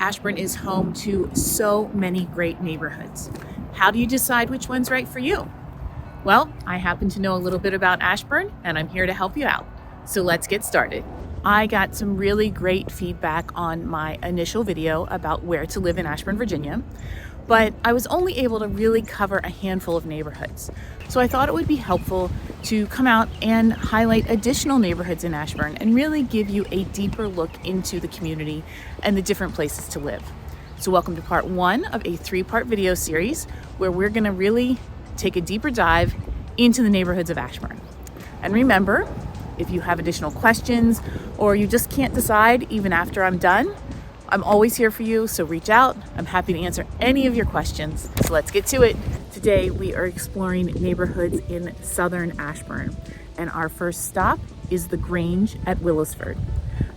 Ashburn is home to so many great neighborhoods. How do you decide which one's right for you? Well, I happen to know a little bit about Ashburn and I'm here to help you out. So let's get started. I got some really great feedback on my initial video about where to live in Ashburn, Virginia, but I was only able to really cover a handful of neighborhoods. So I thought it would be helpful to come out and highlight additional neighborhoods in Ashburn and really give you a deeper look into the community and the different places to live. So welcome to part one of a three-part video series where we're gonna really take a deeper dive into the neighborhoods of Ashburn. And remember, if you have additional questions or you just can't decide even after I'm done, I'm always here for you, so reach out. I'm happy to answer any of your questions. So let's get to it. Today we are exploring neighborhoods in southern Ashburn, and our first stop is the Grange at Willowsford.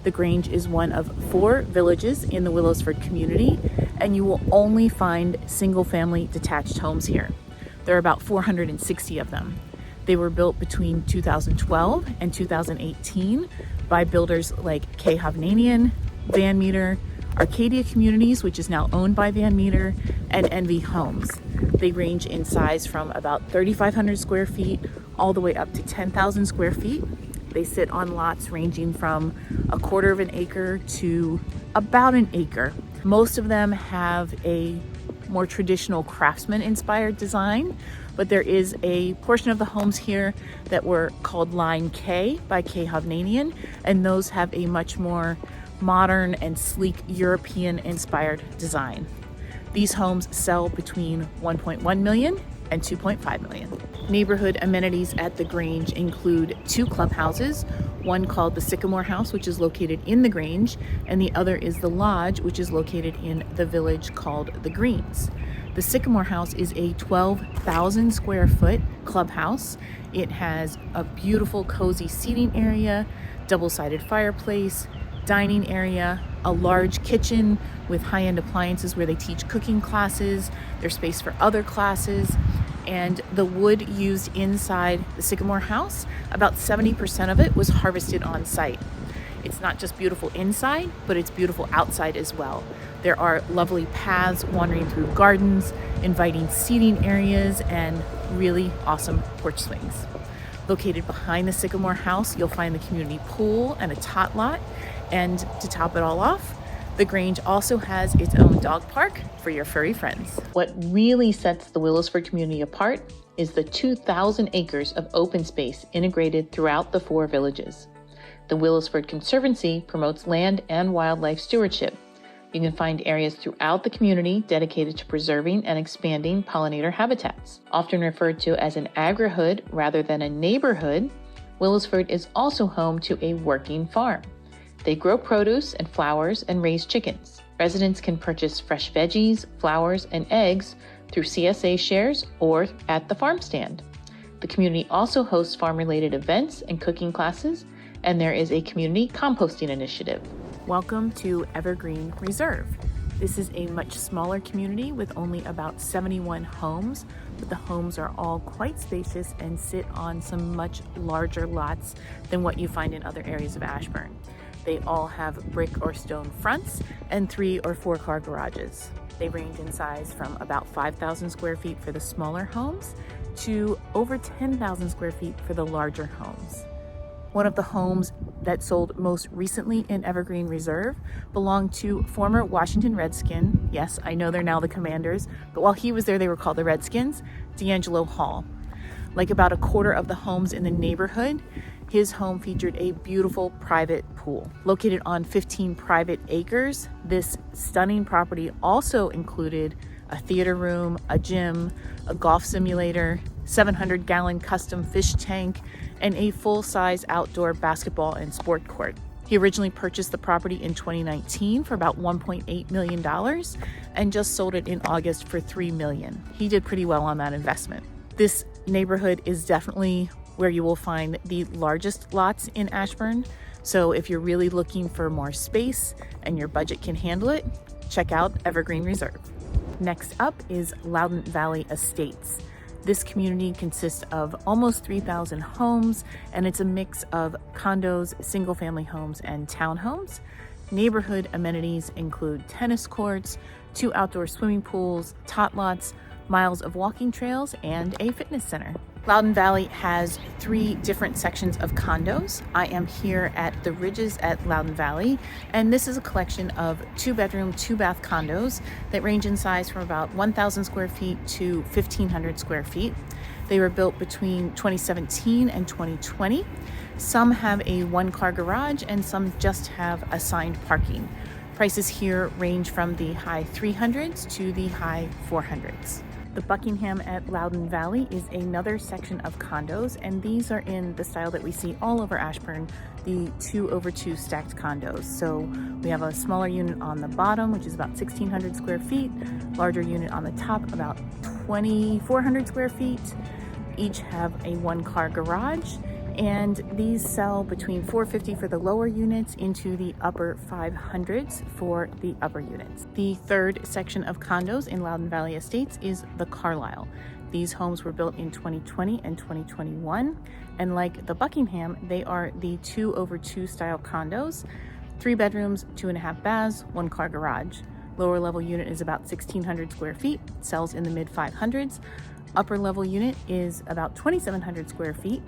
The Grange is one of 4 villages in the Willowsford community, and you will only find single-family detached homes here. There are about 460 of them. They were built between 2012 and 2018 by builders like K. Hovnanian, Van Meter, Arcadia Communities, which is now owned by Van Meter, and NV Homes. They range in size from about 3,500 square feet all the way up to 10,000 square feet. They sit on lots ranging from a quarter of an acre to about an acre. Most of them have a more traditional craftsman-inspired design, but there is a portion of the homes here that were called Line K by K. Hovnanian, and those have a much more modern and sleek European-inspired design. These homes sell between 1.1 million and 2.5 million. Neighborhood amenities at the Grange include 2 clubhouses, one called the Sycamore House, which is located in the Grange, and the other is the Lodge, which is located in the village called the Greens. The Sycamore House is a 12,000 square foot clubhouse. It has a beautiful cozy seating area, double-sided fireplace, dining area, a large kitchen with high-end appliances where they teach cooking classes. There's space for other classes, and the wood used inside the Sycamore House, about 70% of it was harvested on site. It's not just beautiful inside, but it's beautiful outside as well. There are lovely paths wandering through gardens, inviting seating areas, and really awesome porch swings. Located behind the Sycamore House, you'll find the community pool and a tot lot. And to top it all off, the Grange also has its own dog park for your furry friends. What really sets the Willowsford community apart is the 2,000 acres of open space integrated throughout the 4 villages. The Willowsford Conservancy promotes land and wildlife stewardship. You can find areas throughout the community dedicated to preserving and expanding pollinator habitats. Often referred to as an agrihood rather than a neighborhood, Willowsford is also home to a working farm. They grow produce and flowers and raise chickens. Residents can purchase fresh veggies, flowers, and eggs through CSA shares or at the farm stand. The community also hosts farm-related events and cooking classes, and there is a community composting initiative. Welcome to Evergreen Reserve. This is a much smaller community with only about 71 homes, but the homes are all quite spacious and sit on some much larger lots than what you find in other areas of Ashburn. They all have brick or stone fronts and 3 or 4 car garages. They range in size from about 5,000 square feet for the smaller homes to over 10,000 square feet for the larger homes. One of the homes that sold most recently in Evergreen Reserve belonged to former Washington Redskin. Yes, I know they're now the Commanders, but while he was there, they were called the Redskins, D'Angelo Hall. Like about a quarter of the homes in the neighborhood, his home featured a beautiful private pool. Located on 15 private acres, this stunning property also included a theater room, a gym, a golf simulator, 700-gallon custom fish tank, and a full-size outdoor basketball and sport court. He originally purchased the property in 2019 for about $1.8 million and just sold it in August for $3 million. He did pretty well on that investment. This neighborhood is definitely where you will find the largest lots in Ashburn. So if you're really looking for more space and your budget can handle it, check out Evergreen Reserve. Next up is Loudoun Valley Estates. This community consists of almost 3,000 homes, and it's a mix of condos, single-family homes, and townhomes. Neighborhood amenities include tennis courts, 2 outdoor swimming pools, tot lots, miles of walking trails, and a fitness center. Loudoun Valley has 3 different sections of condos. I am here at the Ridges at Loudoun Valley, and this is a collection of 2-bedroom, 2-bath condos that range in size from about 1,000 square feet to 1,500 square feet. They were built between 2017 and 2020. Some have a 1-car garage and some just have assigned parking. Prices here range from the high 300s to the high 400s. The Buckingham at Loudoun Valley is another section of condos, and these are in the style that we see all over Ashburn, the 2-over-2 stacked condos. So we have a smaller unit on the bottom, which is about 1,600 square feet, larger unit on the top, about 2,400 square feet. Each have a 1-car garage, and these sell between $450 for the lower units into the upper 500s for the upper units. The third section of condos in Loudoun Valley Estates is the Carlisle. These homes were built in 2020 and 2021, and like the Buckingham, they are the 2-over-2 style condos, 3 bedrooms, 2.5 baths, 1-car garage. Lower level unit is about 1,600 square feet, sells in the mid 500s. Upper level unit is about 2,700 square feet.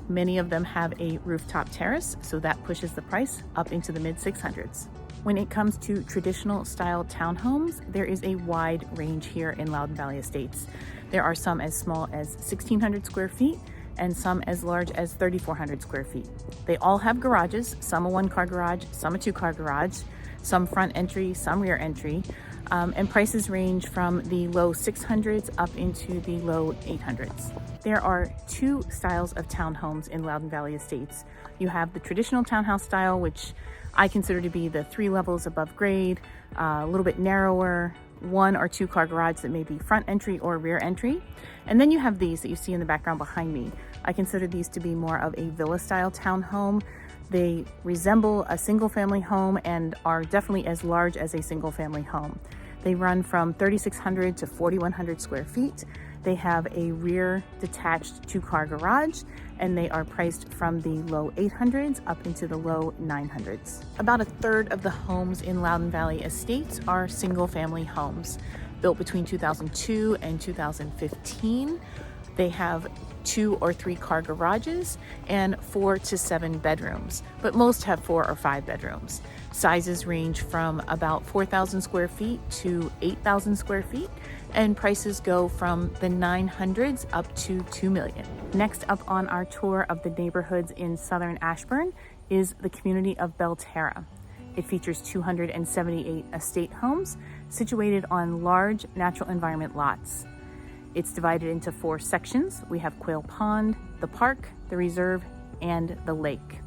Many of them have a rooftop terrace, so that pushes the price up into the mid 600s. When it comes to traditional style townhomes, there is a wide range here in Loudoun Valley Estates. There are some as small as 1,600 square feet and some as large as 3,400 square feet. They all have garages, some a 1-car garage, some a 2-car garage, some front entry, some rear entry, and prices range from the low 600s up into the low 800s. There are 2 styles of townhomes in Loudoun Valley Estates. You have the traditional townhouse style, which I consider to be the 3 levels above grade, a little bit narrower, 1 or 2-car garage that may be front entry or rear entry. And then you have these that you see in the background behind me. I consider these to be more of a villa style townhome. They resemble a single family home and are definitely as large as a single family home. They run from 3,600 to 4,100 square feet. They have a rear detached 2-car garage, and they are priced from the low 800s up into the low 900s. About a third of the homes in Loudoun Valley Estates are single family homes built between 2002 and 2015. They have 2 or 3-car garages and 4 to 7 bedrooms, but most have 4 or 5 bedrooms. Sizes range from about 4,000 square feet to 8,000 square feet, and prices go from the 900s up to $2 million. Next up on our tour of the neighborhoods in southern Ashburn is the community of Belterra. It features 278 estate homes situated on large natural environment lots. It's divided into 4 sections. We have Quail Pond, the park, the reserve, and the lake.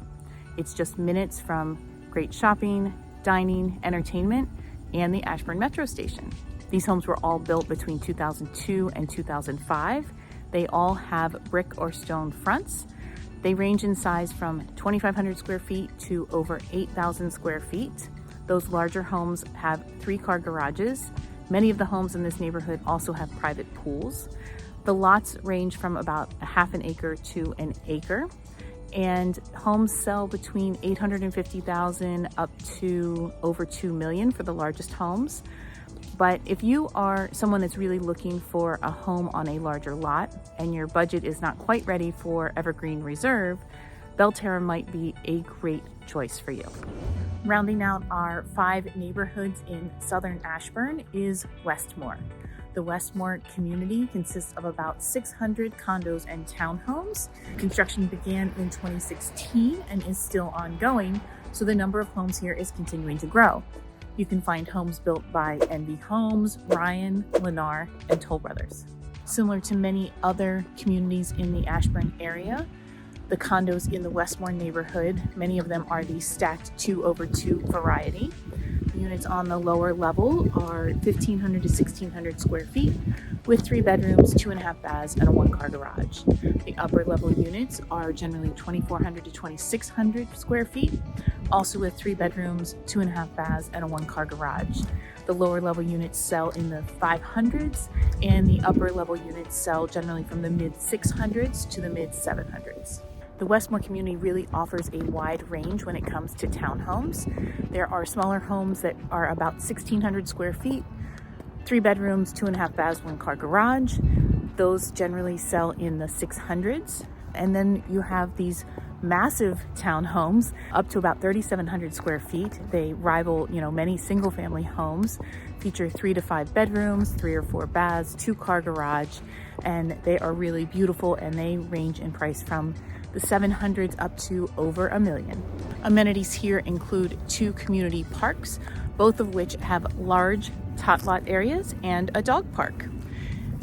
It's just minutes from great shopping, dining, entertainment, and the Ashburn Metro Station. These homes were all built between 2002 and 2005. They all have brick or stone fronts. They range in size from 2,500 square feet to over 8,000 square feet. Those larger homes have 3-car garages. Many of the homes in this neighborhood also have private pools. The lots range from about a half an acre to an acre, and homes sell between $850,000 up to over $2 million for the largest homes. But if you are someone that's really looking for a home on a larger lot and your budget is not quite ready for Evergreen Reserve, Belterra might be a great choice for you. Rounding out our 5 neighborhoods in southern Ashburn is Westmoore. The Westmoore community consists of about 600 condos and townhomes. Construction began in 2016 and is still ongoing, so the number of homes here is continuing to grow. You can find homes built by NV Homes, Ryan, Lennar, and Toll Brothers. Similar to many other communities in the Ashburn area, the condos in the Westmoore neighborhood, many of them are the stacked 2-over-2 variety. The units on the lower level are 1,500 to 1,600 square feet with 3 bedrooms, 2.5 baths, and a 1-car garage. The upper level units are generally 2,400 to 2,600 square feet, also with 3 bedrooms, 2.5 baths, and a 1-car garage. The lower level units sell in the 500s, and the upper level units sell generally from the mid 600s to the mid 700s. The Westmoore community really offers a wide range when it comes to townhomes. There are smaller homes that are about 1,600 square feet, 3 bedrooms, 2.5 baths, 1-car garage. Those generally sell in the 600s. And then you have these massive townhomes up to about 3,700 square feet. They rival, many single family homes, feature 3 to 5 bedrooms, 3 or 4 baths, 2-car garage, and they are really beautiful, and they range in price from the 700s up to over $1 million. Amenities here include 2 community parks, both of which have large tot lot areas and a dog park.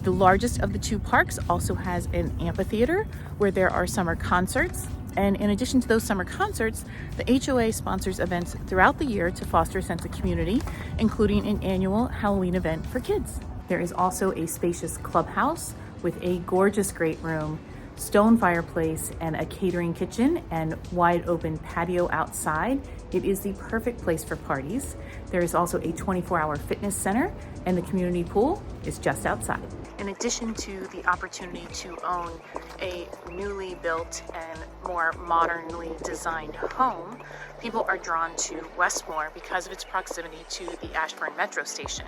The largest of the 2 parks also has an amphitheater where there are summer concerts. And in addition to those summer concerts, the HOA sponsors events throughout the year to foster a sense of community, including an annual Halloween event for kids. There is also a spacious clubhouse with a gorgeous great room, stone fireplace, and a catering kitchen and wide open patio outside. It is the perfect place for parties. There is also a 24-hour fitness center, and the community pool is just outside. In addition to the opportunity to own a newly built and more modernly designed home, people are drawn to Westmoore because of its proximity to the Ashburn metro station.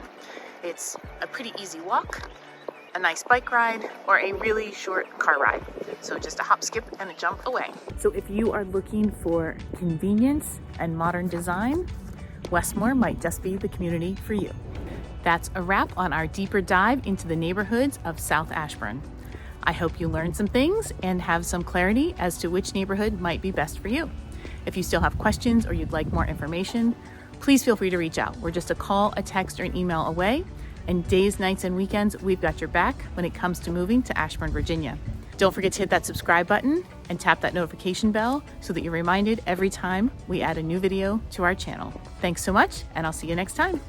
It's a pretty easy walk, a nice bike ride, or a really short car ride. So just a hop, skip, and a jump away. So if you are looking for convenience and modern design, Westmoore might just be the community for you. That's a wrap on our deeper dive into the neighborhoods of South Ashburn. I hope you learned some things and have some clarity as to which neighborhood might be best for you. If you still have questions or you'd like more information, please feel free to reach out. We're just a call, a text, or an email away. And days, nights, and weekends, we've got your back when it comes to moving to Ashburn, Virginia. Don't forget to hit that subscribe button and tap that notification bell so that you're reminded every time we add a new video to our channel. Thanks so much, and I'll see you next time.